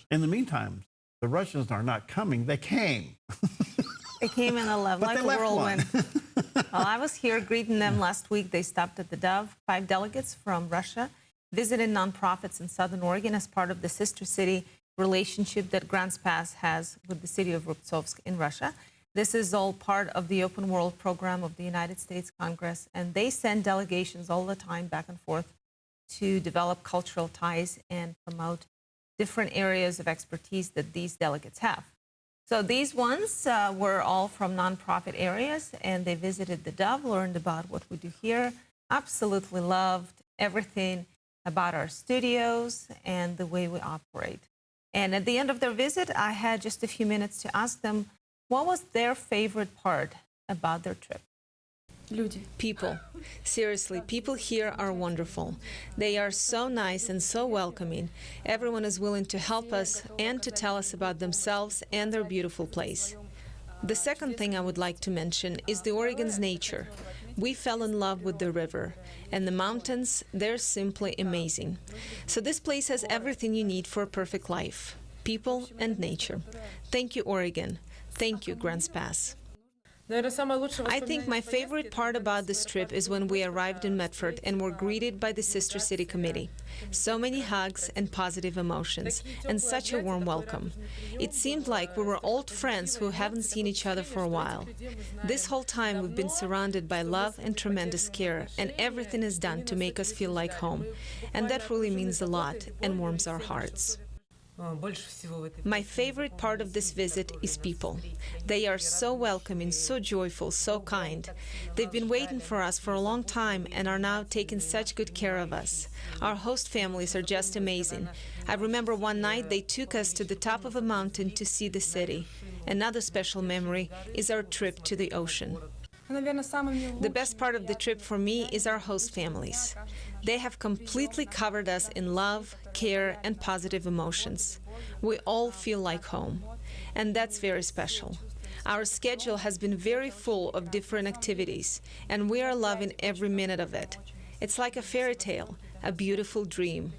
In the meantime, the Russians are not coming. They came. They came in a love, But like they a left whirlwind. one. While I was here greeting them last week, they stopped at the Dove. 5 delegates from Russia visited nonprofits in Southern Oregon as part of the sister city relationship that GrantsPass has with the city of Rubtsovsk in Russia. This is all part of the Open World program of the United States Congress, and they send delegations all the time back and forth to develop cultural ties and promote different areas of expertise that these delegates have. So these ones were all from nonprofit areas, and they visited the Dove, learned about what we do here, absolutely loved everything about our studios and the way we operate. And at the end of their visit, I had just a few minutes to ask them what was their favorite part about their trip. People. Seriously, people here are wonderful. They are so nice and so welcoming. Everyone is willing to help us and to tell us about themselves and their beautiful place. The second thing I would like to mention is the Oregon's nature. We fell in love with the river, and the mountains, they're simply amazing. So this place has everything you need for a perfect life. People and nature. Thank you, Oregon. Thank you, GrantsPass. I think my favorite part about this trip is when we arrived in Medford and were greeted by the Sister City Committee. So many hugs and positive emotions, and such a warm welcome. It seemed like we were old friends who haven't seen each other for a while. This whole time we've been surrounded by love and tremendous care, and everything is done to make us feel like home. And that really means a lot and warms our hearts. My favorite part of this visit is people. They are so welcoming, so joyful, so kind. They've been waiting for us for a long time and are now taking such good care of us. Our host families are just amazing. I remember one night they took us to the top of a mountain to see the city. Another special memory is our trip to the ocean. The best part of the trip for me is our host families. They have completely covered us in love, care, and positive emotions. We all feel like home, and that's very special. Our schedule has been very full of different activities, and we are loving every minute of it. It's like a fairy tale, a beautiful dream.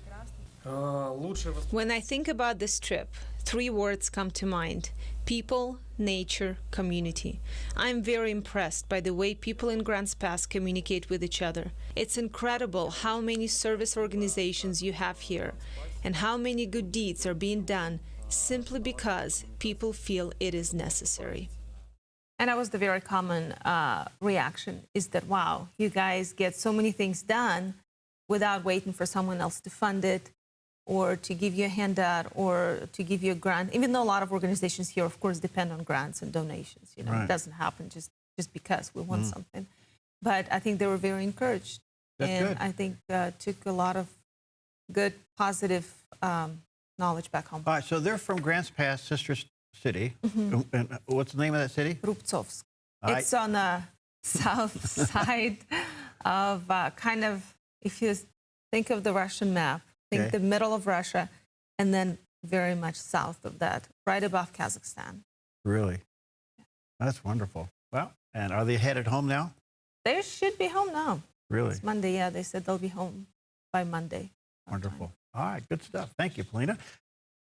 When I think about this trip, 3 words come to mind: people, nature, community. I'm very impressed by the way people in GrantsPass communicate with each other. It's incredible how many service organizations you have here and how many good deeds are being done simply because people feel it is necessary. And that was the very common reaction, is that, wow, you guys get so many things done without waiting for someone else to fund it, or to give you a handout, or to give you a grant. Even though a lot of organizations here, of course, depend on grants and donations. You know, Right. It doesn't happen just because we want something. But I think they were very encouraged. That's and good. I think took a lot of good, positive knowledge back home. All right, so they're from GrantsPass, sister city. And what's the name of that city? Rubtsovsk. I- It's on the south side of kind of, if you think of the Russian map, think Okay. the middle of Russia, and then very much south of that, right above Kazakhstan. Really? That's wonderful. Well, and are they headed home now? They should be home now. Really? It's Monday, yeah. They said they'll be home by Monday. Wonderful. All right, good stuff. Thank you, Polina.